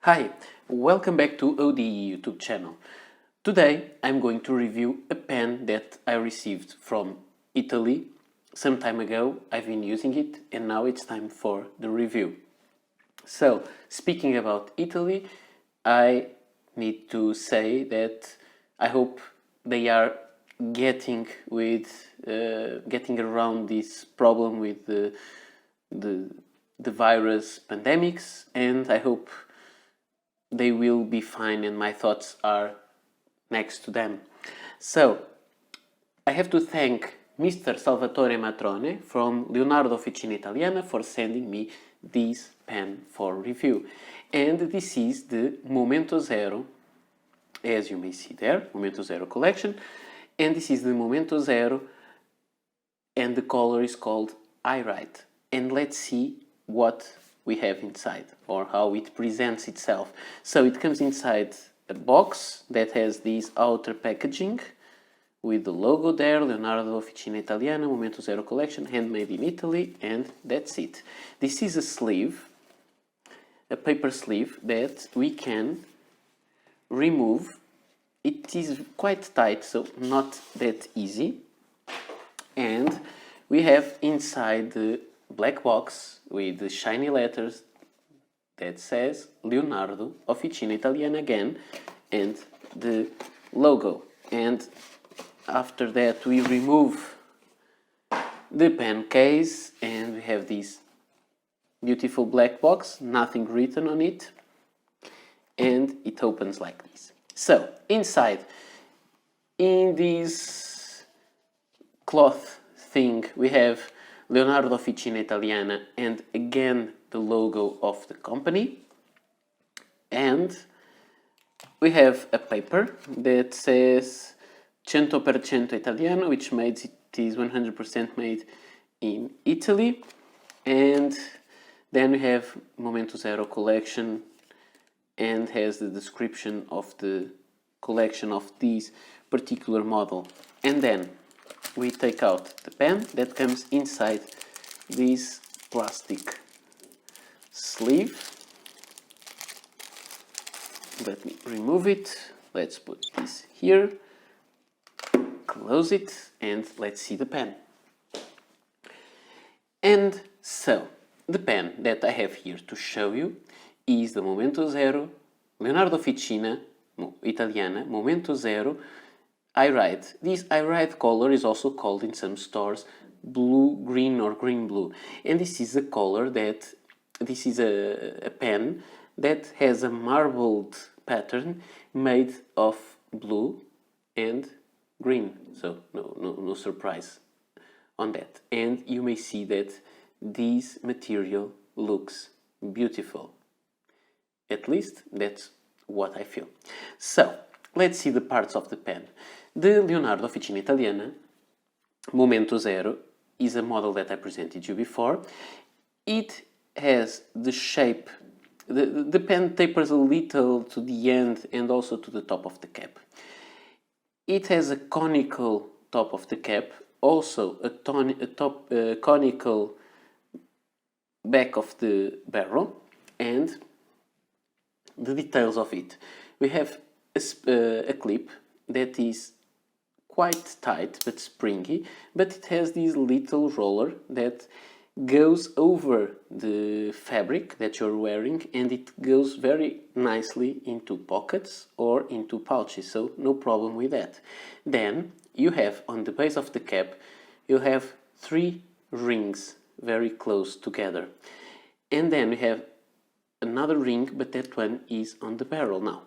Hi, welcome back to ODE YouTube channel. Today I'm going to review a pen that I received from Italy some time ago. I've been using it and now it's time for the review. So, speaking about Italy, I need to say that I hope they are getting around this problem with the virus pandemics, and I hope they will be fine and my thoughts are next to them. So, I have to thank Mr. Salvatore Matrone from Leonardo Officina Italiana for sending me this pen for review. And this is the Momento Zero, as you may see there, Momento Zero collection. And this is the Momento Zero, and the color is called Iride. And let's see what we have inside, or how it presents itself. So it comes inside a box that has this outer packaging with the logo there, Leonardo Officina Italiana Momento Zero collection, handmade in Italy, and that's it. This is a sleeve, a paper sleeve that we can remove. It is quite tight, so not that easy. And we have inside the black box with the shiny letters that says Leonardo Officina Italiana again, and the logo. And after that we remove the pen case and we have this beautiful black box, nothing written on it, and it opens like this. So inside, in this cloth thing, we have Leonardo Officina Italiana and again the logo of the company, and we have a paper that says 100% Italiano, which means it is 100% made in Italy. And then we have Momento Zero collection and has the description of the collection of this particular model. And then we take out the pen that comes inside this plastic sleeve. Let me remove it. Let's put this here, close it, and let's see the pen. And so, the pen that I have here to show you is the Momento Zero Leonardo Officina Italiana Momento Zero Iride. This Iride color is also called in some stores blue green or green blue, and this is a color that this is a pen that has a marbled pattern made of blue and green, so no surprise on that. And you may see that this material looks beautiful. At least that's what I feel. So let's see the parts of the pen. The Leonardo Officina Italiana Momento Zero is a model that I presented you before. It has the shape, the pen tapers a little to the end and also to the top of the cap. It has a conical top of the cap, also a conical back of the barrel, and the details of it. We have a clip that is quite tight but springy, but it has this little roller that goes over the fabric that you're wearing, and it goes very nicely into pockets or into pouches, so no problem with that. Then you have on the base of the cap, you have 3 rings very close together, and then we have another ring, but that one is on the barrel now.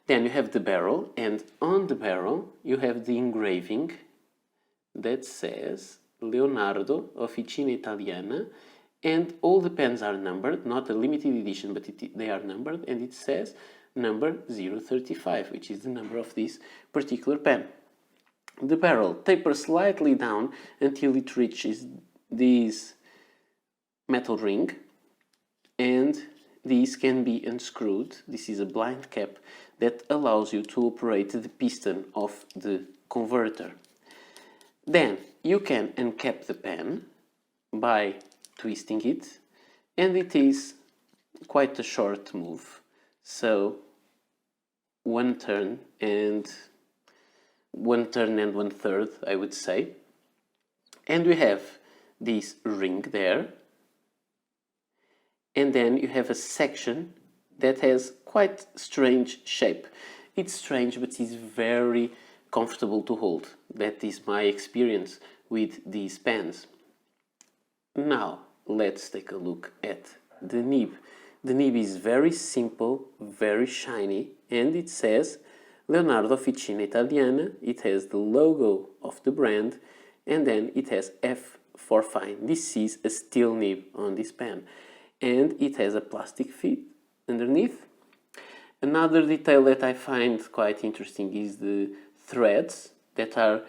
Then you have the barrel, and on the barrel you have the engraving that says Leonardo Officina Italiana, and all the pens are numbered, not a limited edition, but they are numbered, and it says number 035, which is the number of this particular pen. The barrel tapers slightly down until it reaches this metal ring, and these can be unscrewed. This is a blind cap that allows you to operate the piston of the converter. Then you can uncap the pen by twisting it, and it is quite a short move. So one turn and 1/3, I would say. And we have this ring there. And then you have a section that has quite strange shape. It's strange, but it's very comfortable to hold. That is my experience with these pens. Now, let's take a look at the nib. The nib is very simple, very shiny, and it says Leonardo Officina Italiana. It has the logo of the brand, and then it has F for fine. This is a steel nib on this pen, and it has a plastic feet underneath. Another detail that I find quite interesting is the threads that are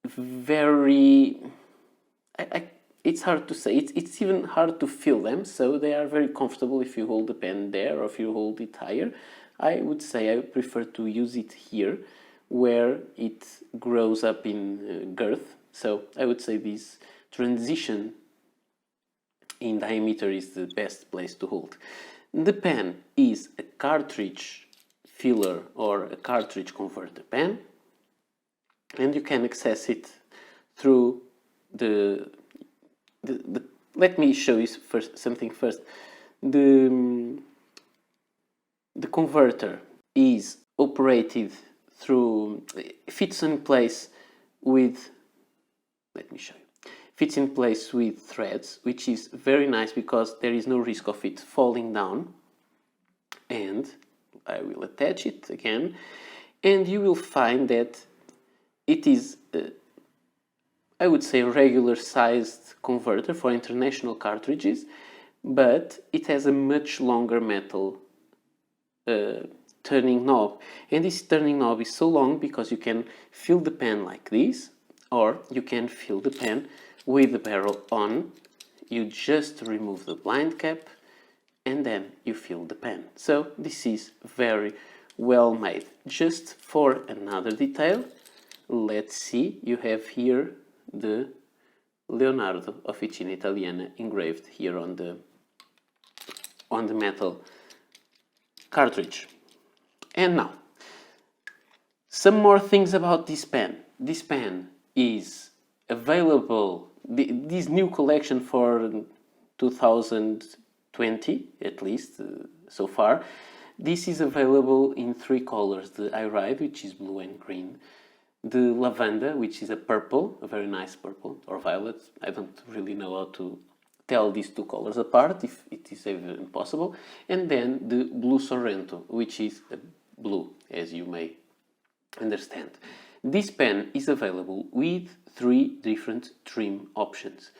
very... it's hard to say, it's even hard to feel them, so they are very comfortable if you hold the pen there or if you hold it higher. I would say I prefer to use it here, where it grows up in girth, so I would say this transition in diameter is the best place to hold. The pen is a cartridge filler or a cartridge converter pen, and you can access it through the let me show you something first. The converter is operated through, fits in place with, let me show you, fits in place with threads, which is very nice because there is no risk of it falling down. And I will attach it again, and you will find that it is I would say a regular sized converter for international cartridges, but it has a much longer metal turning knob. And this turning knob is so long because you can fill the pen like this, or you can fill the pen with the barrel on. You just remove the blind cap and then you fill the pen. So this is very well made. Just for another detail, let's see, you have here the Leonardo Officina Italiana engraved here on the metal cartridge. And now, some more things about this pen. This pen is available, this new collection for 2020, at least so far. This is available in 3 colors: the Iride, which is blue and green, the lavender, which is a purple, a very nice purple, or violet. I don't really know how to tell these 2 colors apart, if it is even possible, and then the blue Sorrento, which is a blue, as you may understand. This pen is available with 3 different trim options.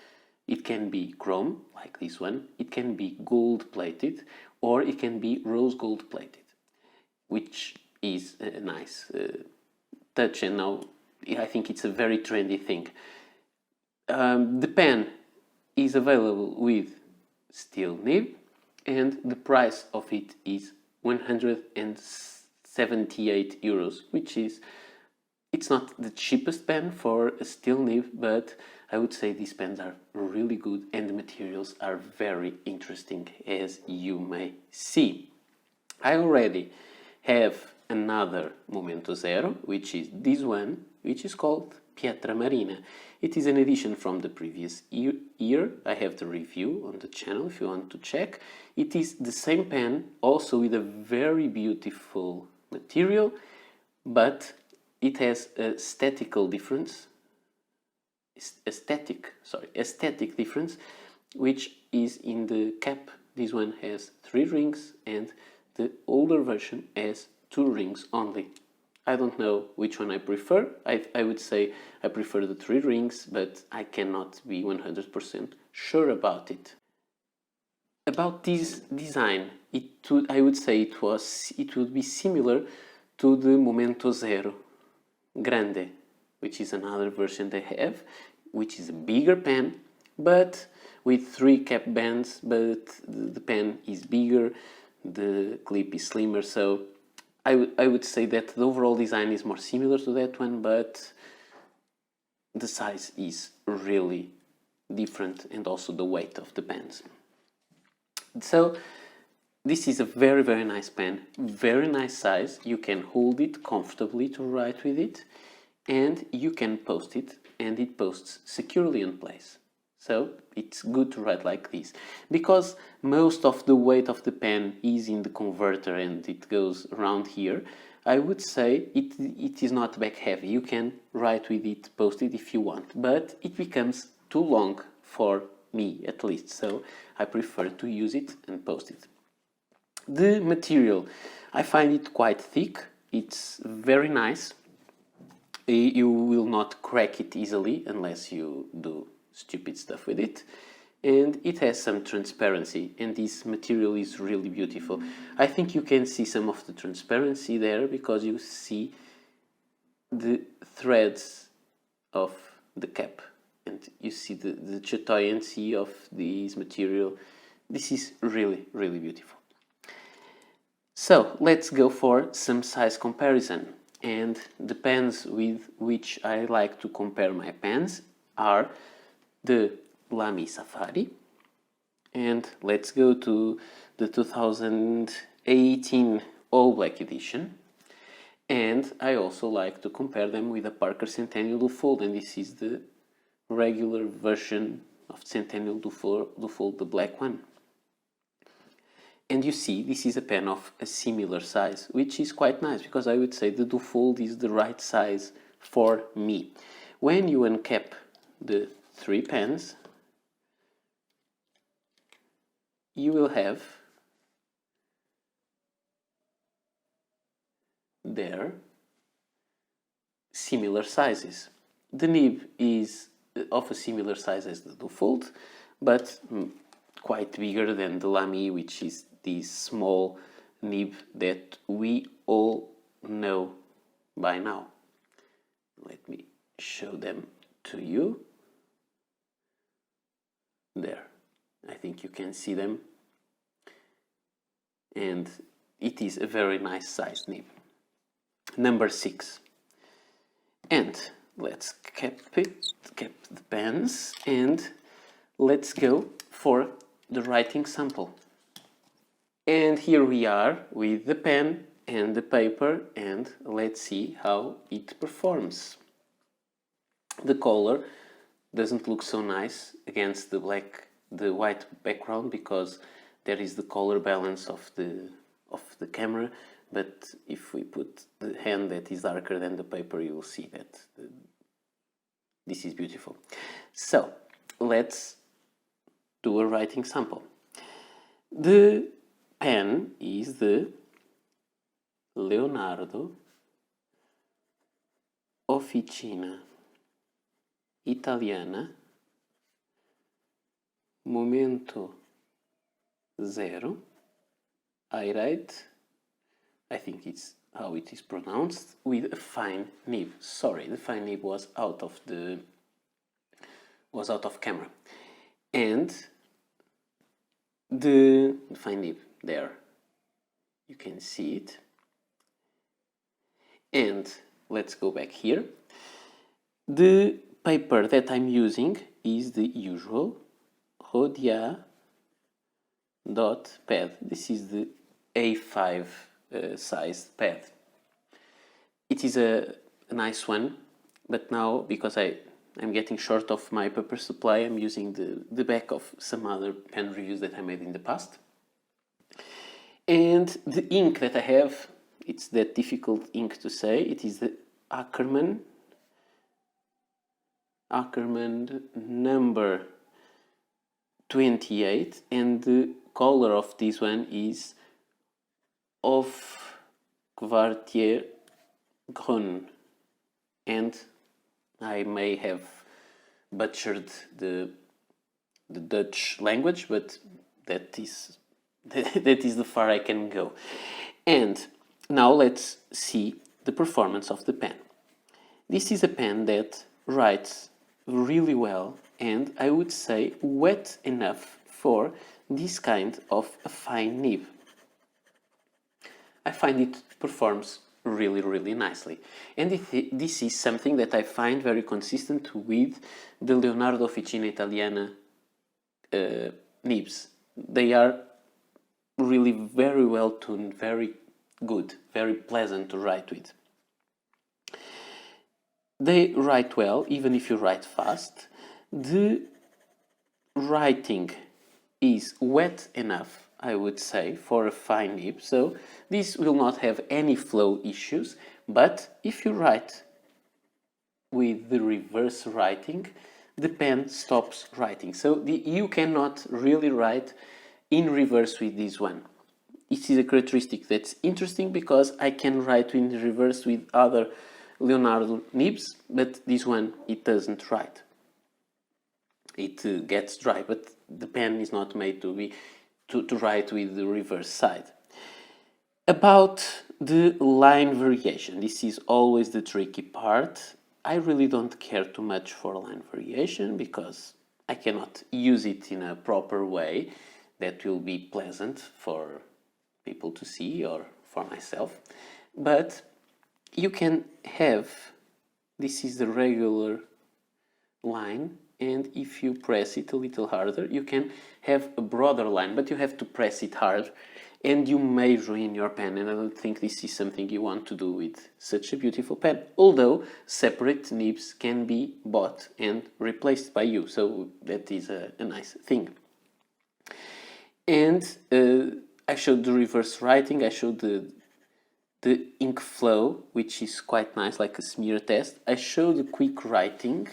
It can be chrome, like this one, it can be gold plated, or it can be rose gold plated, which is a nice touch, and now I think it's a very trendy thing. The pen is available with steel nib, and the price of it is 178 euros, which is, it's not the cheapest pen for a steel nib, but I would say these pens are really good and the materials are very interesting, as you may see. I already have another Momento Zero, which is this one, which is called Pietra Marina. It is an edition from the previous year. I have the review on the channel if you want to check. It is the same pen, also with a very beautiful material, but it has a aesthetic difference, which is in the cap. This one has 3 rings and the older version has 2 rings only. I don't know which one I prefer. I would say I prefer the 3 rings, but I cannot be 100% sure about it. About this design, I would say it would be similar to the Momento Zero Grande, which is another version they have, which is a bigger pen, but with 3 cap bands, but the pen is bigger, the clip is slimmer, so I would say that the overall design is more similar to that one, but the size is really different, and also the weight of the pens. So this is a very, very nice pen, very nice size. You can hold it comfortably to write with it, and you can post it, and it posts securely in place. So it's good to write like this. Because most of the weight of the pen is in the converter and it goes around here, I would say it is not back heavy. You can write with it, post it if you want, but it becomes too long for me at least, so I prefer to use it and post it. The material, I find it quite thick, it's very nice. You will not crack it easily unless you do stupid stuff with it, and it has some transparency, and this material is really beautiful. I think you can see some of the transparency there because you see the threads of the cap, and you see the chatoyancy of this material. This is really, really beautiful. So let's go for some size comparison, and the pens with which I like to compare my pens are the Lamy Safari, and let's go to the 2018 All Black edition, and I also like to compare them with the Parker Centennial Dufold, and this is the regular version of Centennial Dufold, the black one. And you see, this is a pen of a similar size, which is quite nice, because I would say the Dufold is the right size for me. When you uncap the three pens, you will have there similar sizes. The nib is of a similar size as the Dufold, but quite bigger than the Lamy, which is this small nib that we all know by now. Let me show them to you. There, I think you can see them, and it is a very nice size nib. Number 6. And let's cap the pens, and let's go for the writing sample. And here we are with the pen and the paper, and let's see how it performs. The color doesn't look so nice against the white background, because there is the color balance of the camera, but if we put the hand that is darker than the paper, you will see that this is beautiful. So let's do a writing sample. The pen is the Leonardo Officina Italiana Momento Zero. Iride, I think it's how it is pronounced, with a fine nib. Sorry, the fine nib was out of camera. And the fine nib there, you can see it. And let's go back here. The paper that I'm using is the usual Rhodia dot pad. This is the A5 sized pad. It is a nice one, but now because I'm getting short of my paper supply, I'm using the back of some other pen reviews that I made in the past. And the ink that I have, it's that difficult ink to say. It is the Ackerman number 28, and the color of this one is of Quartier Grün, and I may have butchered the Dutch language, but that is the far I can go. And now let's see the performance of the pen. This is a pen that writes really well, and I would say wet enough for this kind of a fine nib. I find it performs really, really nicely. And this is something that I find very consistent with the Leonardo Officina Italiana nibs. They are really very well tuned, very good, very pleasant to write with. They write well, even if you write fast. The writing is wet enough, I would say, for a fine nib, so this will not have any flow issues. But if you write with the reverse writing, the pen stops writing. So you cannot really write in reverse with this one. It is a characteristic that's interesting because I can write in reverse with other Leonardo nibs, but this one, it doesn't write. It gets dry, but the pen is not made to write with the reverse side. About the line variation, this is always the tricky part. I really don't care too much for line variation because I cannot use it in a proper way that will be pleasant for people to see or for myself. But you can have, this is the regular line, and if you press it a little harder, you can have a broader line, but you have to press it hard and you may ruin your pen, and I don't think this is something you want to do with such a beautiful pen, although separate nibs can be bought and replaced by you, so that is a nice thing. And I showed the reverse writing, I showed the ink flow, which is quite nice, like a smear test. I showed the quick writing,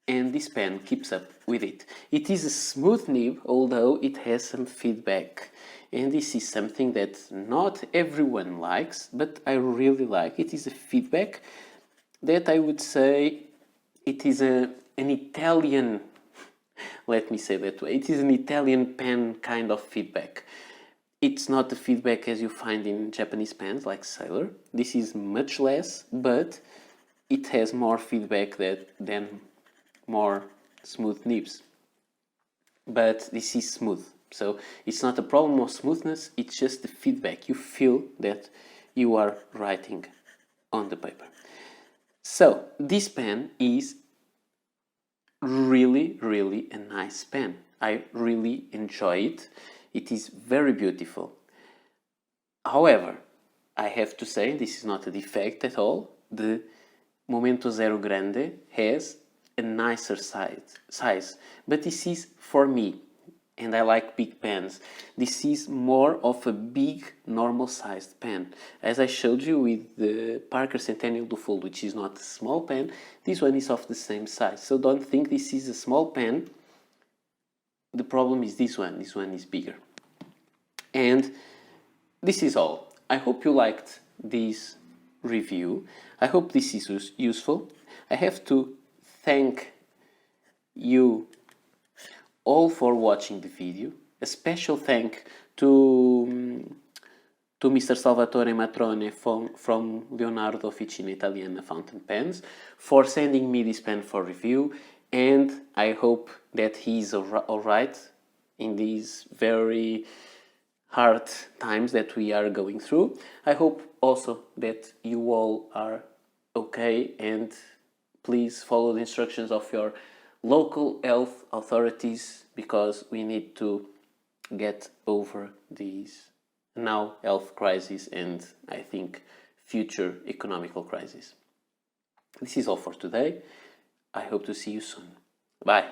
and this pen keeps up with it. It is a smooth nib, although it has some feedback. And this is something that not everyone likes, but I really like. It is a feedback that I would say it is an Italian, let me say that way, it is an Italian pen kind of feedback. It's not the feedback as you find in Japanese pens like Sailor. This is much less, but it has more feedback than more smooth nibs. But this is smooth, so it's not a problem of smoothness, it's just the feedback. You feel that you are writing on the paper. So this pen is really a nice pen. I really enjoy it. It is very beautiful. However, I have to say, this is not a defect at all. The Momento Zero Grande has a nicer size, but this is for me, and I like big pens. This is more of a big, normal sized pen. As I showed you with the Parker Centennial do Fold, which is not a small pen, this one is of the same size. So don't think this is a small pen. The problem is this one is bigger. And this is all. I hope you liked this review. I hope this is useful. I have to thank you all for watching the video. A special thank to Mr. Salvatore Matrone from Leonardo Officina Italiana Fountain Pens for sending me this pen for review, and I hope that he's alright in these very hard times that we are going through. I hope also that you all are okay, and please follow the instructions of your local health authorities, because we need to get over these now health crisis and I think future economical crisis. This is all for today. I hope to see you soon. Bye.